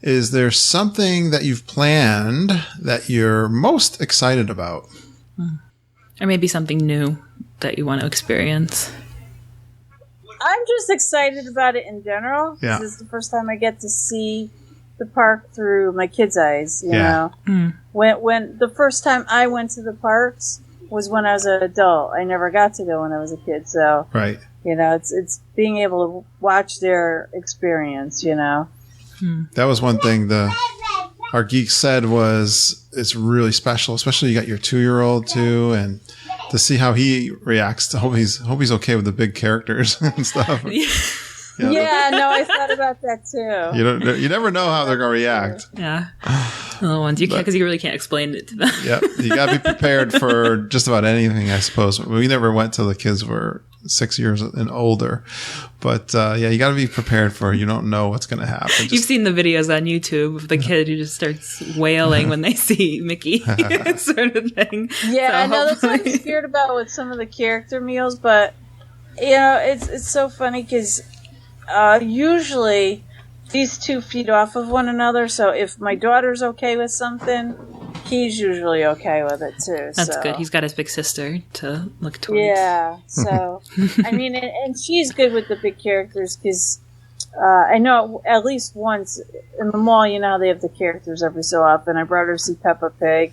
is there something that you've planned that you're most excited about? Or maybe something new that you want to experience. I'm just excited about it in general. Yeah. This is the first time I get to see the park through my kids' eyes, you know. When the first time I went to the parks was when I was an adult. I never got to go when I was a kid, so you know, it's being able to watch their experience, you know. That was one thing our geek said was it's really special, especially you got your 2-year-old too, and to see how he reacts. To hope he's okay with the big characters and stuff. Yeah, no, I thought about that too. You never know how they're gonna react. Yeah, little ones you can't because you really can't explain it to them. Yeah, you gotta be prepared for just about anything, I suppose. We never went till the kids were 6 years and older, but you got to be prepared for. You don't know what's going to happen. You've seen the videos on YouTube of the kid who just starts wailing when they see Mickey, sort of thing. Yeah, so I know that's what I'm scared about with some of the character meals, but you know, it's so funny because usually these two feed off of one another. So if my daughter's okay with something, he's usually okay with it too. That's good. He's got his big sister to look towards. Yeah. So, I mean, and she's good with the big characters because I know at least once in the mall, you know how they have the characters every so often. I brought her to see Peppa Pig,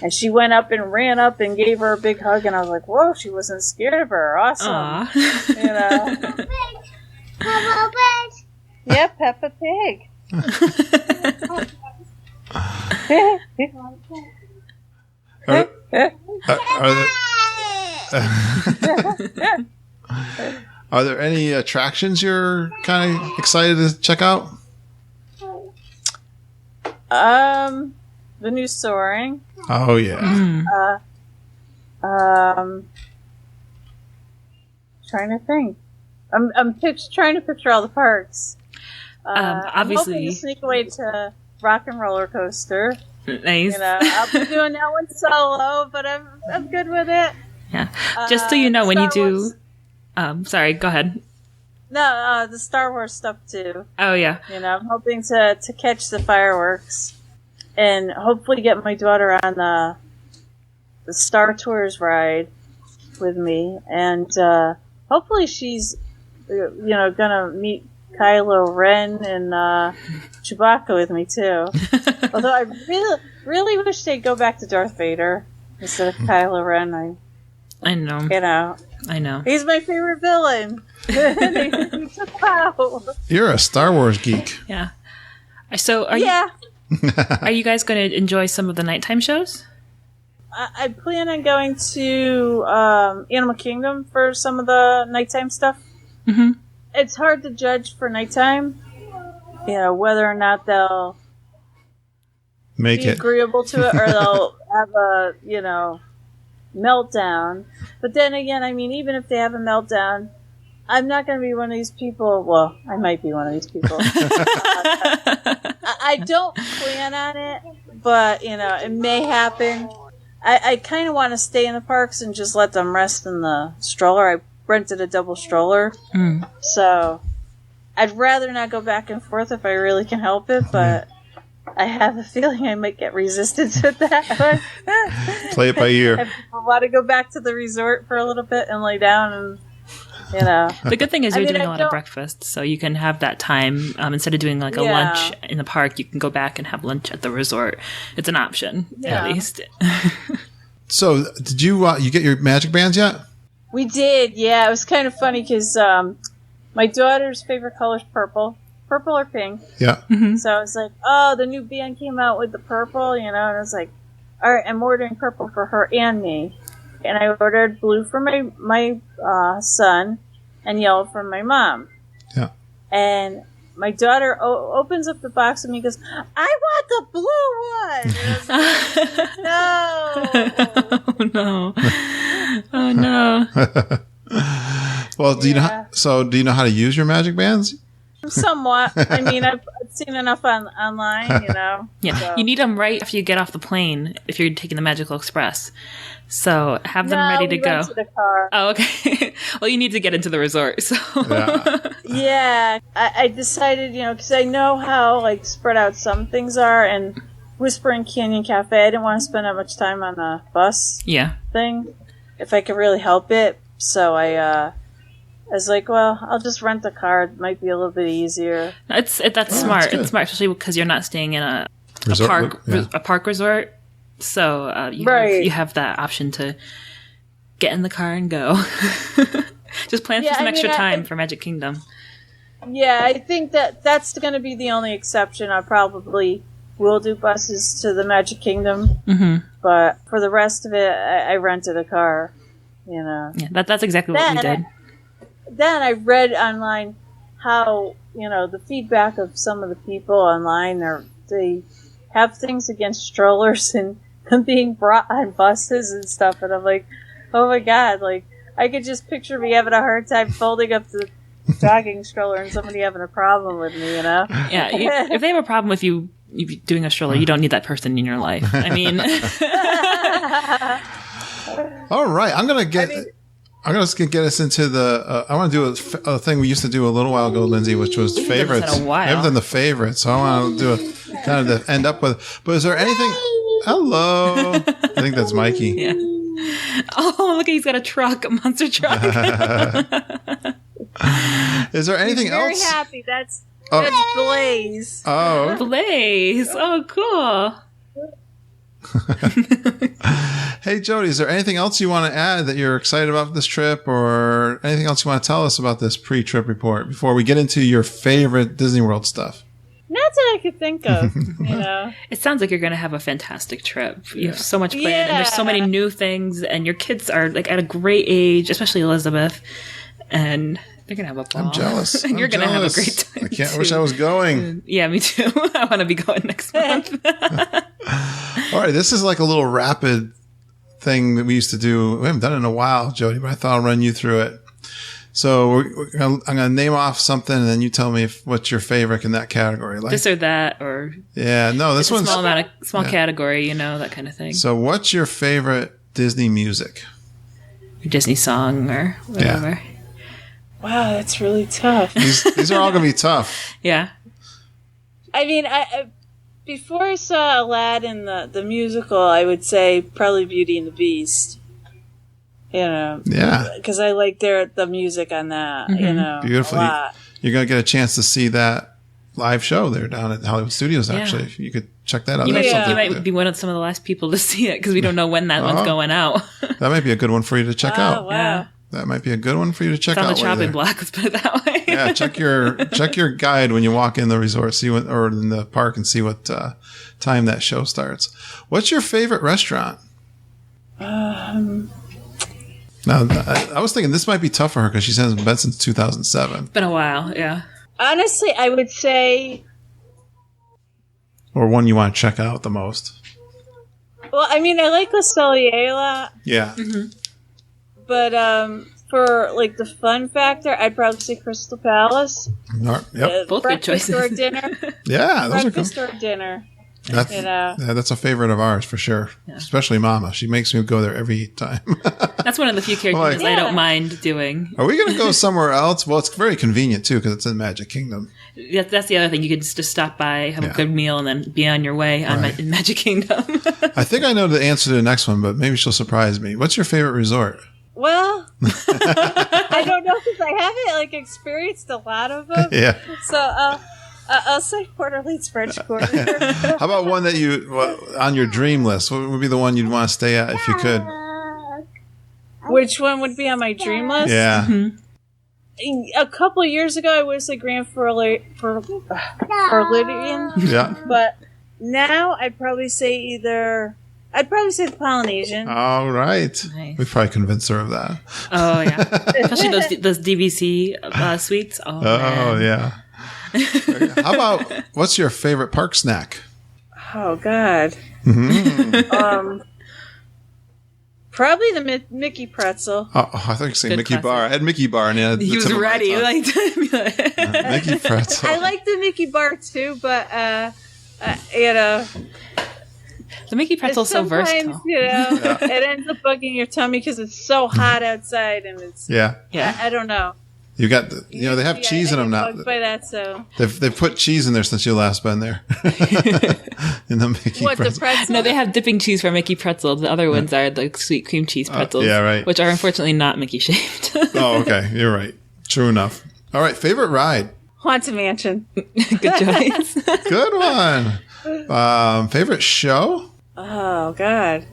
and she went up and ran up and gave her a big hug, and I was like, "Whoa!" She wasn't scared of her. Awesome. You know. Peppa Pig. Yeah, Peppa Pig. Are there any attractions you're kind of excited to check out? The new Soaring. Oh yeah. Trying to think. I'm trying to picture all the parks. Obviously, I'm hoping to sneak away to Rock and Roller Coaster. Nice. You know, I'll be doing that one solo, but I'm good with it. Yeah. Just so you know, when you do, sorry, go ahead. No, the Star Wars stuff too. Oh yeah. You know, I'm hoping to catch the fireworks and hopefully get my daughter on the Star Tours ride with me, and hopefully she's gonna meet Kylo Ren and Chewbacca with me too. Although I really wish they'd go back to Darth Vader instead of Kylo Ren. I know. You know. I know. He's my favorite villain. He took him out. You're a Star Wars geek. Yeah. So are you guys going to enjoy some of the nighttime shows? I plan on going to Animal Kingdom for some of the nighttime stuff. Mm-hmm. It's hard to judge for nighttime, you know, whether or not they'll be agreeable to it, or they'll have a meltdown. But then again, I mean, even if they have a meltdown, I'm not going to be one of these people. Well, I might be one of these people. I don't plan on it, but, you know, it may happen. I kind of want to stay in the parks and just let them rest in the stroller. I rented a double stroller. So I'd rather not go back and forth if I really can help it, but I have a feeling I might get resistance with that one. Play it by ear. If people want to go back to the resort for a little bit and lay down and, you know. The good thing is you're doing a lot of breakfast, so you can have that time. Instead of doing like a lunch in the park, you can go back and have lunch at the resort. It's an option, at least. So, did you get your magic bands yet? We did, yeah. It was kind of funny because my daughter's favorite color is purple or pink. Yeah. So I was like, oh, the new band came out with the purple, you know, and I was like, all right, I'm ordering purple for her and me. And I ordered blue for my son and yellow for my mom. Yeah. And my daughter opens up the box and me goes, I want the blue one. And I was like, no. Oh, no. Well, do you know? Do you know how to use your magic bands? Somewhat. I mean, I've seen enough online, you know. Yeah, so. You need them right after you get off the plane if you're taking the Magical Express. So have them ready to go. Rented a car. Oh, okay. Well, you need to get into the resort. So yeah, I decided, you know, because I know how like spread out some things are, and Whispering Canyon Cafe, I didn't want to spend that much time on a bus. Thing, if I could really help it. So I was like, well, I'll just rent a car. It might be a little bit easier. That's smart. It's smart, especially because you're not staying in a park resort. So you have that option to get in the car and go. Just plan for some extra time for Magic Kingdom. Yeah, I think that's going to be the only exception. I probably will do buses to the Magic Kingdom. But for the rest of it, I rented a car. You know. Yeah, that's exactly what we did. Then I read online how, you know, the feedback of some of the people online, they have things against strollers and them being brought on buses and stuff. And I'm like, oh my God, like, I could just picture me having a hard time folding up the jogging stroller and somebody having a problem with me, you know? Yeah, if they have a problem with you doing a stroller, you don't need that person in your life. I mean... All right, I'm gonna get us into the. I want to do a thing we used to do a little while ago, Lindsay, which was favorites. A while. I haven't done the favorites, so I want to do a kind of to end up with. But is there anything? Hello, I think that's Mikey. Yeah. Oh, look, he's got a truck, a monster truck. Is there anything else? Very happy. That's Blaze. Oh, Blaze. Oh, cool. Hey, Jodi, is there anything else you want to add that you're excited about this trip, or anything else you want to tell us about this pre-trip report before we get into your favorite Disney World stuff? Not that I could think of, you know. It sounds like you're going to have a fantastic trip. You have so much planned, and there's so many new things, and your kids are like at a great age, especially Elizabeth, and they're going to have a ball. I'm jealous. You're going to have a great time. I wish I was going. Yeah, me too. I want to be going next month. All right, this is like a little rapid thing that we used to do. We haven't done it in a while, Jodi, but I thought I'll run you through it. So I'm going to name off something, and then you tell me what's your favorite in that category. Like this or that, or this one's small category, you know, that kind of thing. So, what's your favorite Disney music? Your Disney song or whatever. Yeah. Wow, that's really tough. These are all going to be tough. Yeah. I mean, before I saw Aladdin, the musical, I would say probably Beauty and the Beast. You know, because I like the music on that. You know, beautiful. A lot. You're gonna get a chance to see that live show there down at Hollywood Studios. Actually, you could check that out. You might be one of some of the last people to see it because we don't know when that one's going out. That might be a good one for you to check out. Wow. Yeah. That might be a good one for you to check out. On the chopping block. Let's put it that way. Yeah, check your guide when you walk in the resort, or in the park, and see what time that show starts. What's your favorite restaurant? Now, I was thinking this might be tough for her because she hasn't been since 2007. Been a while, yeah. Honestly, I would say... Or one you want to check out the most. Well, I mean, I like Le Cellier a lot, Yeah. but for like the fun factor, I'd probably say Crystal Palace. Yep. Both good Breakfast choices. or dinner. Yeah, those are good. Breakfast or dinner. That's, You know. yeah, that's a favorite of ours for sure. Especially Mama. She makes me go there every time. That's one of the few characters I don't mind doing. Are we going to go somewhere else? Well, it's very convenient too because it's in Magic Kingdom. That's the other thing. You could just stop by, have a good meal, and then be on your way on in Magic Kingdom. I think I know the answer to the next one, but maybe she'll surprise me. What's your favorite resort? Well, I don't know because I haven't like experienced a lot of them. Yeah. So I'll say Port Orleans French Quarter. How about one that on your dream list? What would be the one you'd want to stay at if you could? Which one would be on my dream list? Yeah. A couple of years ago, I would say Grand Floridian, Yeah. but now I'd probably say the Polynesian. All right. Nice. We probably convinced her of that. Oh, yeah. Especially those DVC suites. Oh, man. Yeah. How about what's your favorite park snack? Oh God. Probably the Mickey pretzel. Oh, I thought you said Good Mickey classic. Bar. I had Mickey Bar, and He was ready. Mickey pretzel. I like the Mickey bar too, but you know, the Mickey pretzel's so sometimes, versatile. you know, it ends up bugging your tummy because it's so hot outside, and it's Yeah. I don't know. You got they have cheese in them now. Bugged by that, so They've put cheese in there since you last been there. In the Mickey what the pretzel. pretzel? No, they have dipping cheese for Mickey pretzel. The other ones are the sweet cream cheese pretzels. yeah, right. Which are unfortunately not Mickey shaped. Oh, okay. You're right. True enough. All right. Favorite ride. Haunted Mansion. Good choice. Good one. Favorite show. Oh God.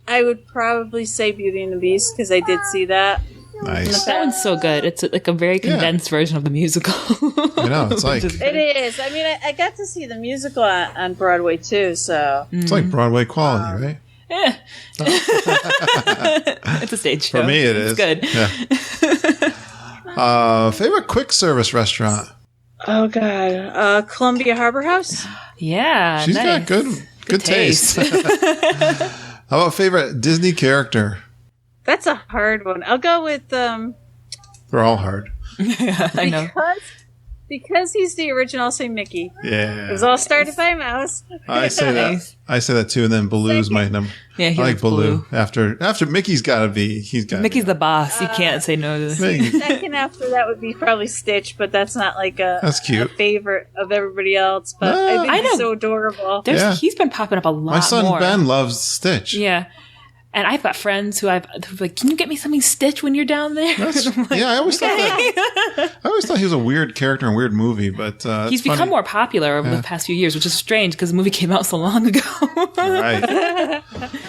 I would probably say Beauty and the Beast because I did see that. Nice. That one's so good. It's like a very condensed version of the musical. I know. It's like It is. I mean, I got to see the musical on Broadway too, so it's like Broadway quality, right? Yeah. It's a stage show. For me, it is. It's good. Yeah. Favorite quick service restaurant. oh God, Columbia Harbor House. Yeah. She's nice. got good taste. How about favorite Disney character? That's a hard one. I'll go with They're all hard. I know. because he's the original. I'll say Mickey. Yeah. It was all started by a mouse. I say that. Nice. I say that too, and then Baloo's my number. Yeah, he I like likes Baloo. After Mickey's got to be. He's got. Mickey's the boss. You can't say no to this. Mickey. Second after that would be probably Stitch, but that's not like That's cute. a favorite of everybody else. But No. I think I he's know. so adorable. Yeah. He's been popping up a lot My son more. Ben loves Stitch. Yeah. And I've got friends who's like, can you get me something Stitch when you're down there? I'm like, Yeah, I always thought that. I always thought he was a weird character and weird movie, but He's it's funny. become more popular over the past few years, which is strange because the movie came out so long ago. Right.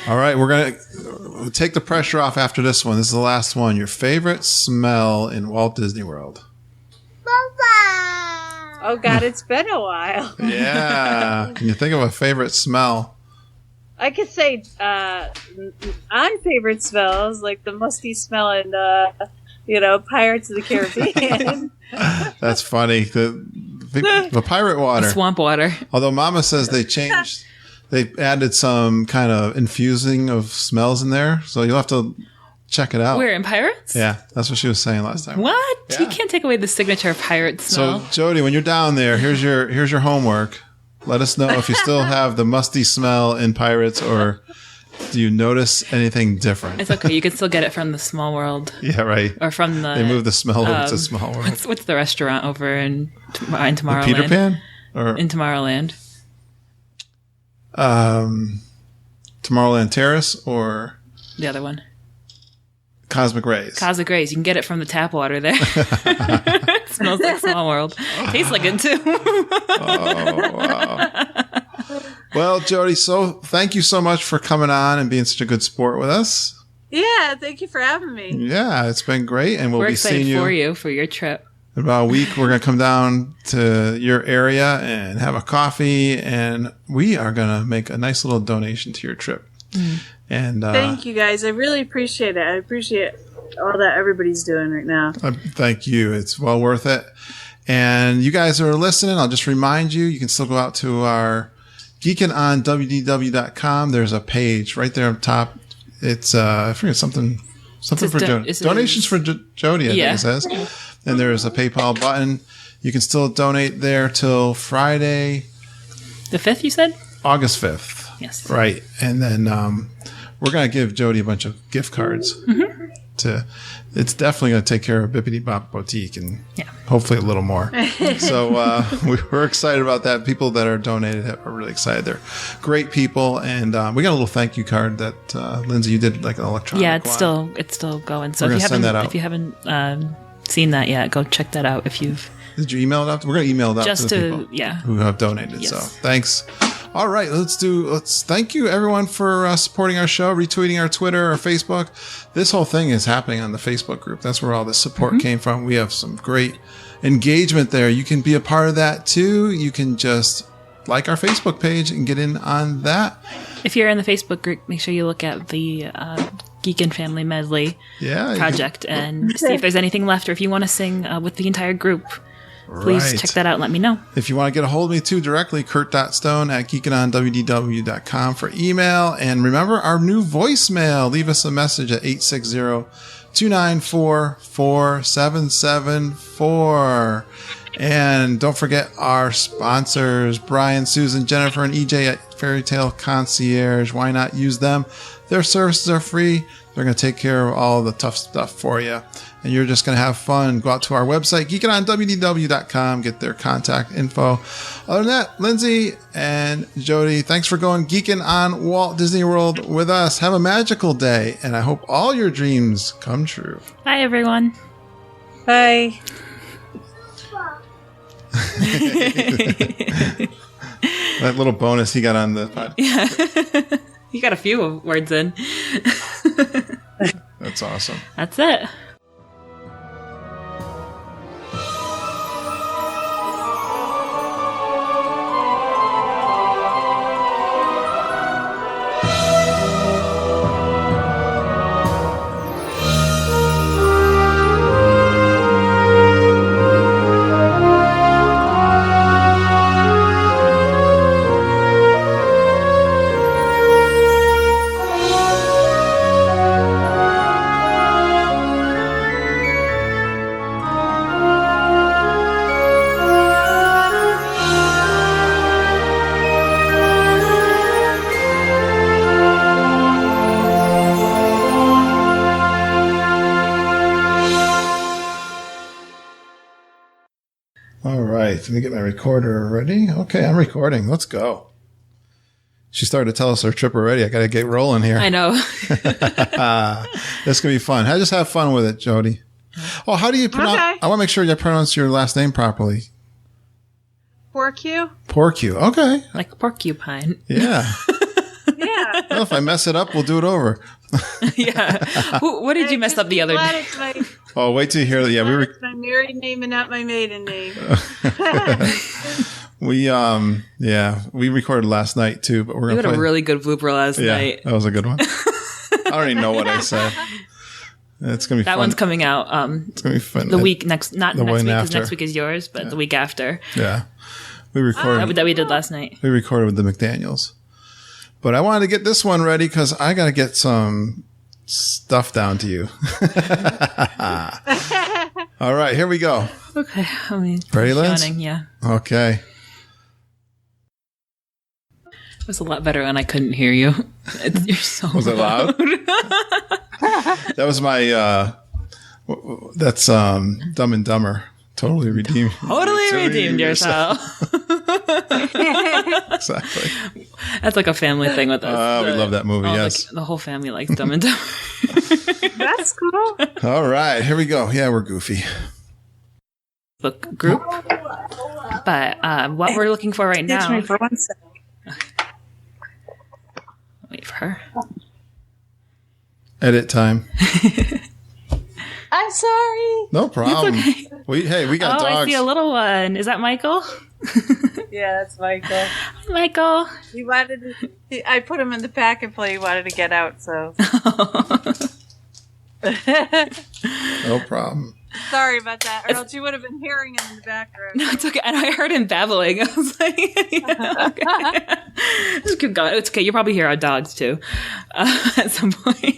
All right, we're gonna take the pressure off after this one. This is the last one. Your favorite smell in Walt Disney World? Bye-bye. Oh God, it's been a while. Yeah. Can you think of a favorite smell? I could say unfavorite smells like the musty smell in Pirates of the Caribbean. That's funny. The pirate water. Swamp water. Although Mama says they added some kind of infusing of smells in there, so you'll have to check it out. Where, in Pirates? Yeah, that's what she was saying last time. What? Yeah. You can't take away the signature pirate smell. So Jody, when you're down there, here's your homework. Let us know if you still have the musty smell in Pirates, or do you notice anything different? It's okay. You can still get it from the Small World. Yeah, right. Or from the... They moved the smell over to Small World. What's the restaurant over in Tomorrowland? Peter Pan? Or In Tomorrowland. Tomorrowland Terrace or The other one. Cosmic Rays? Cosmic Rays. You can get it from the tap water there. It smells like Small World. Tastes like it too. Oh, wow. Well, Jody, so thank you so much for coming on and being such a good sport with us. Yeah, thank you for having me. Yeah, it's been great, and we'll We're be excited seeing for you you for your trip. in about a week. We're going to come down to your area and have a coffee, and we are going to make a nice little donation to your trip. And Thank you guys. I really appreciate it. I appreciate all that everybody's doing right now. thank you. It's well worth it. And you guys are listening, I'll just remind you, you can still go out to our Geekin on WDW.com. There's a page right there up top. It's, I forget something for Jodi. Donations for Jodi, I think it says. And there's a PayPal button. You can still donate there till Friday. The 5th, you said? August 5th. Yes. Right. And then we're going to give Jodi a bunch of gift cards. It's definitely going to take care of Bippity Bop Boutique and hopefully a little more. So we're excited about that. People that are donated are really excited. They're great people. And we got a little thank you card that, Lindsay, you did like an electronic Yeah, it's still going. So We're if you send that out. if you haven't seen that yet, go check that out if you've... Did you email it out? We're going to email it out Just to the to- people yeah. who have donated. Yes. So thanks. All right, let's thank you everyone for supporting our show, retweeting our Twitter, our Facebook. This whole thing is happening on the Facebook group. That's where all the support came from. We have some great engagement there. You can be a part of that too. You can just like our Facebook page and get in on that. If you're in the Facebook group, make sure you look at the Geekin Family Medley project and see if there's anything left, or if you want to sing with the entire group. Please check that out and let me know. If you want to get a hold of me too directly, kurt.stone@geekinonwdw.com for email. And remember our new voicemail. Leave us a message at 860-294-4774. And don't forget our sponsors, Brian, Susan, Jennifer, and EJ at Fairy Tale Concierge. Why not use them? Their services are free. They're going to take care of all the tough stuff for you. And you're just going to have fun. Go out to our website, geekinonwdw.com, get their contact info. Other than that, Lindsay and Jodi, thanks for going Geekin on Walt Disney World with us. Have a magical day, and I hope all your dreams come true. Bye, everyone. Bye. That little bonus he got on the podcast. You got a few words in. That's awesome. That's it. Let me get my recorder ready. Okay, I'm recording. Let's go. She started to tell us our trip already. I got to get rolling here. I know. This is going to be fun. Just have fun with it, Jodi. Oh, how do you pronounce? Okay. I want to make sure you pronounce your last name properly. Porcu? Porcu. Okay. Like porcupine. Yeah. Yeah. Well, if I mess it up, we'll do it over. Yeah. What did you mess up the other day? Oh, wait till you hear that. Yeah, It's my married name and not my maiden name. we recorded last night too, but we're You gonna had play. a really good blooper last night. That was a good one. I don't even know what I said. It's gonna be That fun. one's coming out. It's gonna be fun. The week next, not The next one week, because after. next week is yours, but the week after. Yeah, we recorded. That we did last night. We recorded with the McDaniels, but I wanted to get this one ready because I got to get some stuff down to you. All right, here we go. Okay. I mean, Ready, Linz? yeah. Okay. It was a lot better when I couldn't hear you. You're so Was it loud? That was my. That's Dumb and Dumber. Totally redeemed. Totally redeemed yourself. Exactly. That's like a family thing with us. We love that movie. Yes. The whole family likes Dumb and Dumber. That's cool. All right, here we go. Yeah, we're goofy. Book group. But what we're looking for right Excuse now. me for 1 second. Wait for her. Edit time. I'm sorry. No problem. okay. We got Oh, dogs. I see a little one. Is that Michael? Yeah, that's Michael. Michael. He wanted to, I put him in the pack and play. He wanted to get out, so. No problem. Sorry about that. Or else you would have been hearing him in the background. No, it's okay. And I heard him babbling. I was like, yeah, okay. Just keep going. It's okay. You'll probably hear our dogs too at some point.